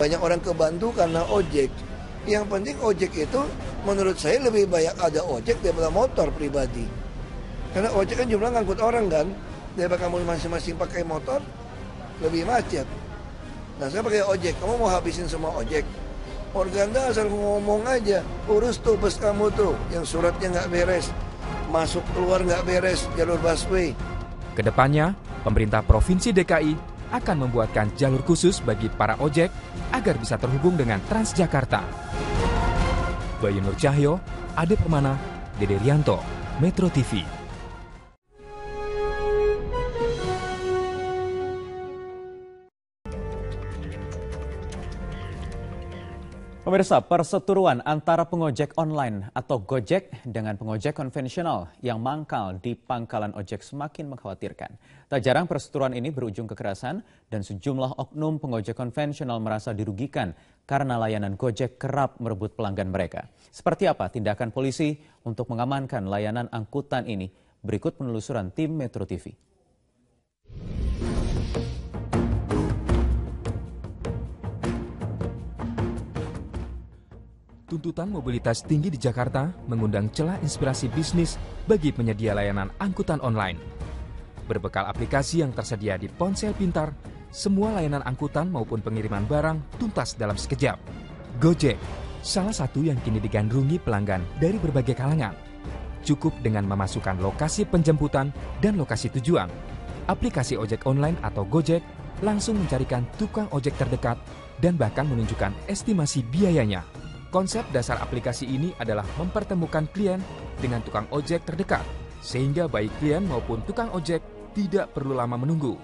Banyak orang kebantu karena ojek. Yang penting ojek itu menurut saya lebih banyak ada ojek daripada motor pribadi. Karena ojek kan jumlah ngangkut orang kan, daripada kamu masing-masing pakai motor, lebih macet. Nah saya pakai ojek, kamu mau habisin semua ojek. Organda asal ngomong aja, urus tuh bus kamu tuh, yang suratnya nggak beres, masuk keluar nggak beres, jalur busway. Kedepannya, pemerintah Provinsi DKI akan membuatkan jalur khusus bagi para ojek agar bisa terhubung dengan Transjakarta. Bayu Nur Cahyo, Ade Permana, Dede Rianto, Metro TV. Pemirsa, perseteruan antara pengojek online atau Gojek dengan pengojek konvensional yang mangkal di pangkalan ojek semakin mengkhawatirkan. Tak jarang perseteruan ini berujung kekerasan dan sejumlah oknum pengojek konvensional merasa dirugikan karena layanan Gojek kerap merebut pelanggan mereka. Seperti apa tindakan polisi untuk mengamankan layanan angkutan ini? Berikut penelusuran tim Metro TV. Tuntutan mobilitas tinggi di Jakarta mengundang celah inspirasi bisnis bagi penyedia layanan angkutan online. Berbekal aplikasi yang tersedia di ponsel pintar, semua layanan angkutan maupun pengiriman barang tuntas dalam sekejap. Gojek, salah satu yang kini digandrungi pelanggan dari berbagai kalangan. Cukup dengan memasukkan lokasi penjemputan dan lokasi tujuan. Aplikasi ojek online atau Gojek langsung mencarikan tukang ojek terdekat dan bahkan menunjukkan estimasi biayanya. Konsep dasar aplikasi ini adalah mempertemukan klien dengan tukang ojek terdekat, sehingga baik klien maupun tukang ojek tidak perlu lama menunggu.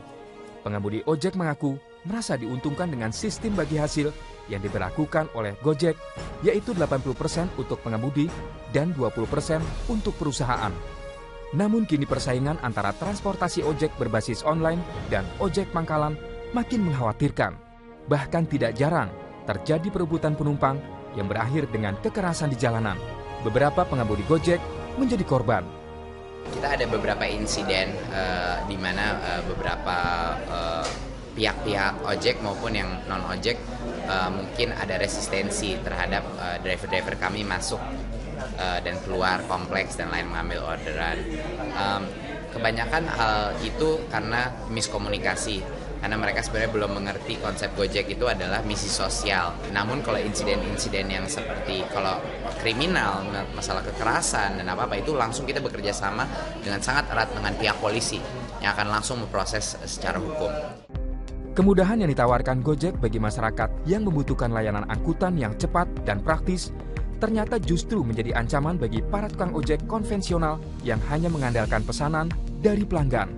Pengemudi ojek mengaku merasa diuntungkan dengan sistem bagi hasil yang diberlakukan oleh Gojek, yaitu 80% untuk pengemudi dan 20% untuk perusahaan. Namun kini persaingan antara transportasi ojek berbasis online dan ojek pangkalan makin mengkhawatirkan. Bahkan tidak jarang terjadi perebutan penumpang yang berakhir dengan kekerasan di jalanan. Beberapa pengemudi Gojek menjadi korban. Kita ada beberapa insiden di mana beberapa pihak-pihak ojek maupun yang non-ojek mungkin ada resistensi terhadap driver-driver kami masuk dan keluar kompleks dan lain mengambil orderan. Kebanyakan hal itu karena miskomunikasi. Karena mereka sebenarnya belum mengerti konsep Gojek itu adalah misi sosial. Namun kalau insiden-insiden yang seperti kalau kriminal, masalah kekerasan dan apa-apa itu langsung kita bekerja sama dengan sangat erat dengan pihak polisi yang akan langsung memproses secara hukum. Kemudahan yang ditawarkan Gojek bagi masyarakat yang membutuhkan layanan angkutan yang cepat dan praktis ternyata justru menjadi ancaman bagi para tukang ojek konvensional yang hanya mengandalkan pesanan dari pelanggan.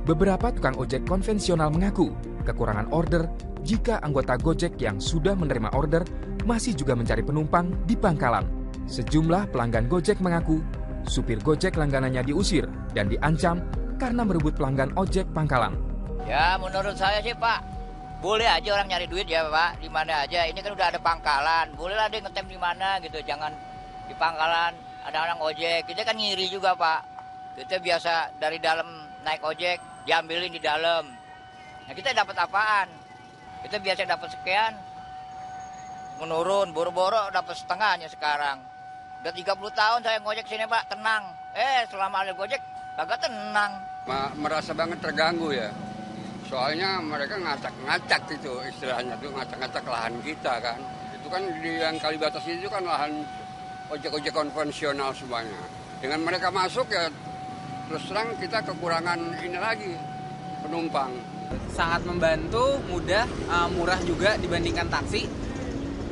Beberapa tukang ojek konvensional mengaku kekurangan order jika anggota Gojek yang sudah menerima order masih juga mencari penumpang di pangkalan. Sejumlah pelanggan Gojek mengaku supir Gojek langganannya diusir dan diancam karena merebut pelanggan ojek pangkalan. Ya menurut saya sih Pak, boleh aja orang nyari duit ya Pak, di mana aja. Ini kan udah ada pangkalan, bolehlah dia ngetem di mana gitu, jangan di pangkalan ada orang ojek. Kita kan ngiri juga Pak, kita biasa dari dalam naik ojek diambilin di dalam. Nah kita dapat apaan? Kita biasa dapat sekian, menurun, boro-boro dapat setengahnya sekarang. Udah 30 tahun saya ngojek sini Pak, tenang. Selama ada Gojek, kagak tenang. Merasa banget terganggu ya. Soalnya mereka ngacak-ngacak itu istilahnya tuh, ngacak-ngacak lahan kita kan. Itu kan di yang Kalibata itu kan lahan ojek-ojek konvensional semuanya. Dengan mereka masuk ya terus terang kita kekurangan ini lagi, penumpang. Sangat membantu, mudah, murah juga dibandingkan taksi.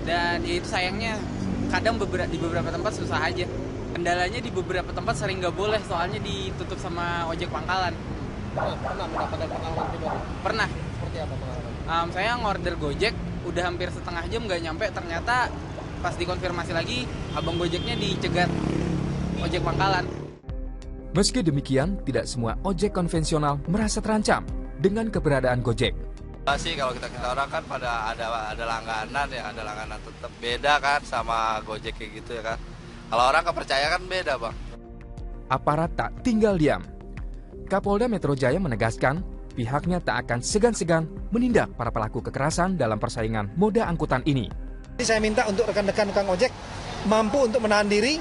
Dan ya itu sayangnya kadang di beberapa tempat susah aja. Kendalanya di beberapa tempat sering nggak boleh, soalnya ditutup sama ojek pangkalan. Pernah mendapatkan pengalaman pribadi? Pernah. Seperti apa pengalaman? Saya ngorder Gojek, udah hampir setengah jam nggak nyampe. Ternyata pas dikonfirmasi lagi, abang Gojeknya dicegat ojek pangkalan. Meski demikian, tidak semua ojek konvensional merasa terancam dengan keberadaan Gojek. Sih kalau kita orang kan pada ada langganan ya, ada langganan tetap beda kan sama Gojek kayak gitu ya kan. Kalau orang kepercayaan kan beda bang. Aparat tak tinggal diam. Kapolda Metro Jaya menegaskan pihaknya tak akan segan-segan menindak para pelaku kekerasan dalam persaingan moda angkutan ini. Saya minta untuk rekan-rekan tukang ojek mampu untuk menahan diri,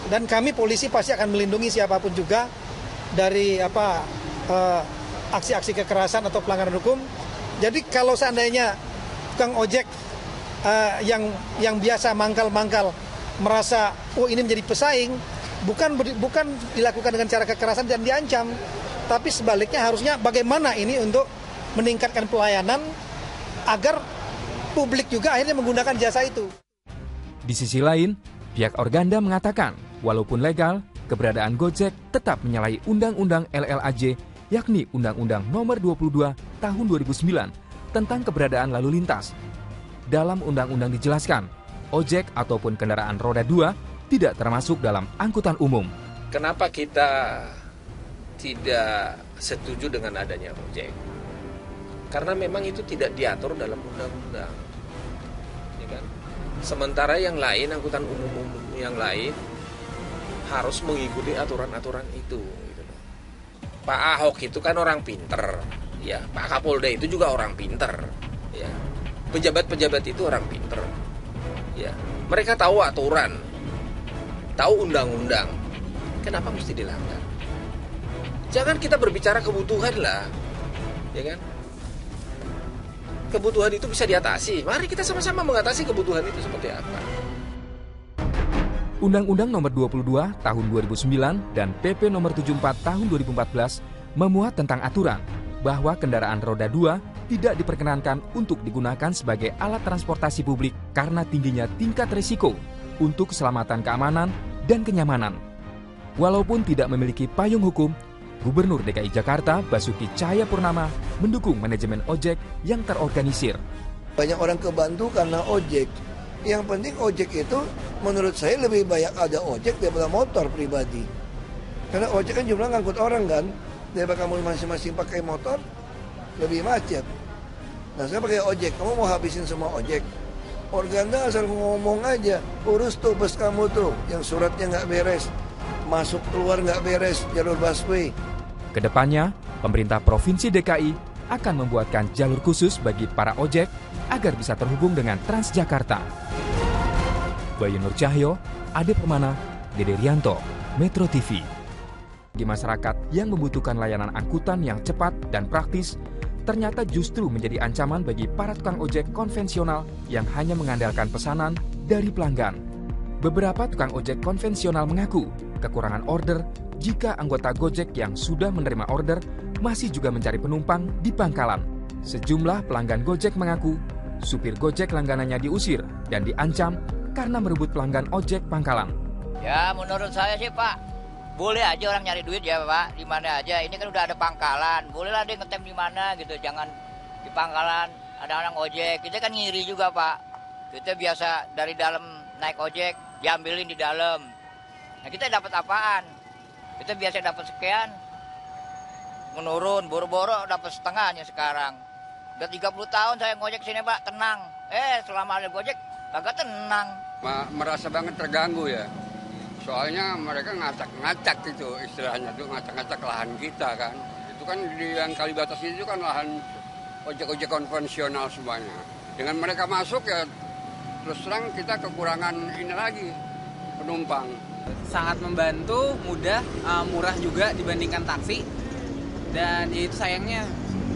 dan kami polisi pasti akan melindungi siapapun juga dari aksi-aksi kekerasan atau pelanggaran hukum. Jadi kalau seandainya tukang ojek yang biasa mangkal-mangkal merasa ini menjadi pesaing, bukan dilakukan dengan cara kekerasan dan diancam, tapi sebaliknya harusnya bagaimana ini untuk meningkatkan pelayanan agar publik juga akhirnya menggunakan jasa itu. Di sisi lain, pihak Organda mengatakan walaupun legal, keberadaan Gojek tetap menyalahi Undang-Undang LLAJ, yakni Undang-Undang Nomor 22 Tahun 2009 tentang keberadaan lalu lintas. Dalam undang-undang dijelaskan, ojek ataupun kendaraan roda 2 tidak termasuk dalam angkutan umum. Kenapa kita tidak setuju dengan adanya ojek? Karena memang itu tidak diatur dalam undang-undang. Ya kan? Sementara yang lain, angkutan umum yang lain harus mengikuti aturan-aturan itu. Gitu loh. Pak Ahok itu kan orang pinter, ya. Pak Kapolda itu juga orang pinter, ya. Pejabat-pejabat itu orang pinter, ya. Mereka tahu aturan, tahu undang-undang. Kenapa mesti dilanggar? Jangan kita berbicara kebutuhan lah, ya kan? Kebutuhan itu bisa diatasi. Mari kita sama-sama mengatasi kebutuhan itu seperti apa. Undang-Undang Nomor 22 Tahun 2009 dan PP Nomor 74 Tahun 2014 memuat tentang aturan bahwa kendaraan roda 2 tidak diperkenankan untuk digunakan sebagai alat transportasi publik karena tingginya tingkat risiko untuk keselamatan keamanan dan kenyamanan. Walaupun tidak memiliki payung hukum, Gubernur DKI Jakarta Basuki Cahayapurnama mendukung manajemen ojek yang terorganisir. Banyak orang kebantu karena ojek. Yang penting ojek itu menurut saya lebih banyak ada ojek daripada motor pribadi. Karena ojek kan jumlah ngangkut orang kan, daripada kamu masing-masing pakai motor, lebih macet. Nah saya pakai ojek, kamu mau habisin semua ojek. Organda asal ngomong aja, urus tuh bus kamu tuh, yang suratnya nggak beres, masuk keluar nggak beres, jalur busway. Kedepannya, pemerintah Provinsi DKI akan membuatkan jalur khusus bagi para ojek agar bisa terhubung dengan Transjakarta. Bayu Nur Cahyo, Ade Permana, Dede Rianto, Metro TV. Bagi masyarakat yang membutuhkan layanan angkutan yang cepat dan praktis, ternyata justru menjadi ancaman bagi para tukang ojek konvensional yang hanya mengandalkan pesanan dari pelanggan. Beberapa tukang ojek konvensional mengaku kekurangan order jika anggota Gojek yang sudah menerima order masih juga mencari penumpang di pangkalan. Sejumlah pelanggan Gojek mengaku supir Gojek langganannya diusir dan diancam karena merebut pelanggan ojek pangkalan. Ya menurut saya sih Pak, boleh aja orang nyari duit ya Pak, di mana aja. Ini kan udah ada pangkalan, bolehlah dia ngetem di mana gitu, jangan di pangkalan ada orang ojek. Kita kan ngiri juga Pak. Kita biasa dari dalam naik ojek, diambilin di dalam. Nah kita dapat apaan? Kita biasa dapat sekian, menurun, boro-boro dapat setengahnya sekarang. Udah 30 tahun saya ngojek sini Pak, tenang. Selama ada Gojek, kagak tenang. Merasa banget terganggu ya. Soalnya mereka ngacak-ngacak gitu istilahnya tuh, ngacak-ngacak lahan kita kan. Itu kan di yang Kalibata itu kan lahan ojek-ojek konvensional semuanya. Dengan mereka masuk ya terus terang kita kekurangan ini lagi, penumpang. Sangat membantu, mudah, murah juga dibandingkan taksi. Dan ya itu sayangnya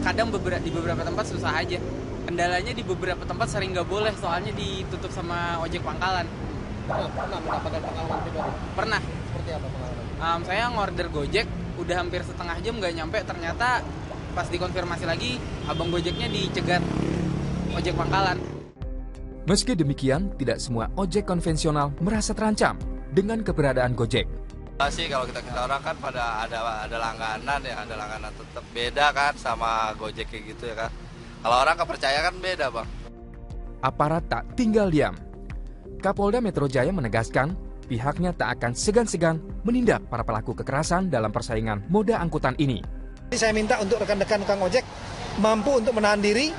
kadang di beberapa tempat susah aja. Kendalanya di beberapa tempat sering nggak boleh, soalnya ditutup sama ojek pangkalan. Pernah mendapatkan pengalaman pribadi? Pernah. Seperti apa pengalaman? Saya ngorder Gojek, udah hampir setengah jam nggak nyampe. Ternyata pas dikonfirmasi lagi, abang Gojeknya dicegat ojek pangkalan. Meski demikian, tidak semua ojek konvensional merasa terancam dengan keberadaan Gojek. Sih kalau kita orang kan pada ada langganan ya, ada langganan tetap beda kan sama Gojek kayak gitu ya kan. Kalau orang kepercaya kan beda Bang. Aparat tak tinggal diam. Kapolda Metro Jaya menegaskan pihaknya tak akan segan-segan menindak para pelaku kekerasan dalam persaingan moda angkutan ini. Saya minta untuk rekan-rekan tukang ojek mampu untuk menahan diri,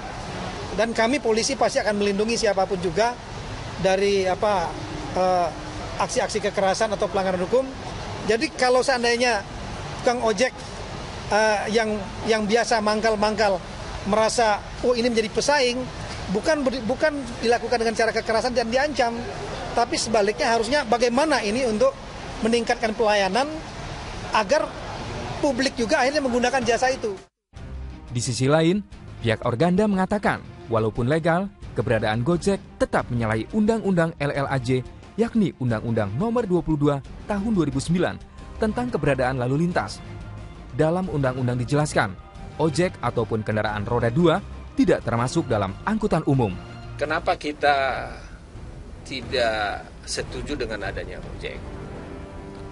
dan kami polisi pasti akan melindungi siapapun juga dari aksi-aksi kekerasan atau pelanggaran hukum. Jadi kalau seandainya tukang ojek yang biasa mangkal-mangkal merasa oh ini menjadi pesaing, bukan dilakukan dengan cara kekerasan dan diancam, tapi sebaliknya harusnya bagaimana ini untuk meningkatkan pelayanan agar publik juga akhirnya menggunakan jasa itu. Di sisi lain, pihak Organda mengatakan walaupun legal, keberadaan Gojek tetap menyalahi Undang-Undang LLAJ, yakni Undang-Undang Nomor 22 Tahun 2009 tentang keberadaan lalu lintas. Dalam undang-undang dijelaskan, ojek ataupun kendaraan roda 2 tidak termasuk dalam angkutan umum. Kenapa kita tidak setuju dengan adanya ojek?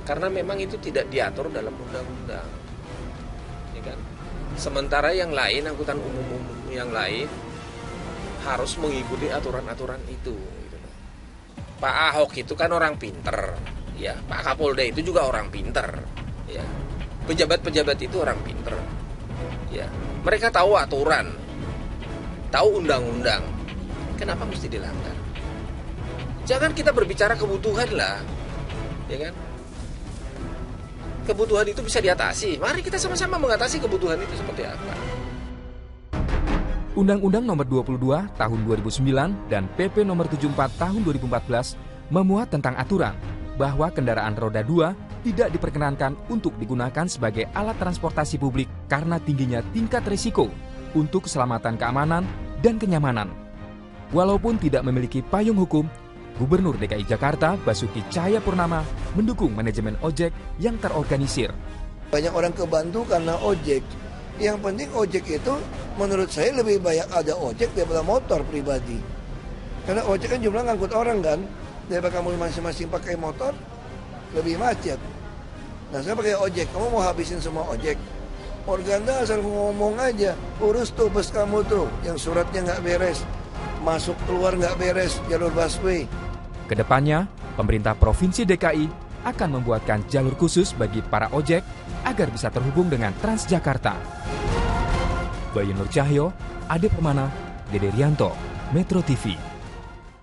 Karena memang itu tidak diatur dalam undang-undang. Ya kan? Sementara yang lain, angkutan umum yang lain harus mengikuti aturan-aturan itu. Gitu. Pak Ahok itu kan orang pinter, ya. Pak Kapolda itu juga orang pinter, ya. Pejabat-pejabat itu orang pinter, ya. Mereka tahu aturan, tahu undang-undang. Kenapa mesti dilanggar? Jangan kita berbicara kebutuhan lah, ya kan? Kebutuhan itu bisa diatasi. Mari kita sama-sama mengatasi kebutuhan itu seperti apa. Undang-Undang Nomor 22 Tahun 2009 dan PP Nomor 74 Tahun 2014 memuat tentang aturan bahwa kendaraan roda 2 tidak diperkenankan untuk digunakan sebagai alat transportasi publik karena tingginya tingkat risiko untuk keselamatan keamanan dan kenyamanan. Walaupun tidak memiliki payung hukum, Gubernur DKI Jakarta Basuki Cahayapurnama mendukung manajemen ojek yang terorganisir. Banyak orang kebantu karena ojek. Yang penting ojek itu menurut saya lebih banyak ada ojek daripada motor pribadi. Karena ojek kan jumlah ngangkut orang kan, daripada kamu masing-masing pakai motor, lebih macet. Nah saya pakai ojek, kamu mau habisin semua ojek. Organda asal ngomong aja, urus tuh bus kamu tuh, yang suratnya nggak beres, masuk keluar nggak beres, jalur busway. Kedepannya, pemerintah Provinsi DKI akan membuatkan jalur khusus bagi para ojek agar bisa terhubung dengan Transjakarta. Bayu Nur Cahyo, Ade Permana, Dede Rianto, Metro TV.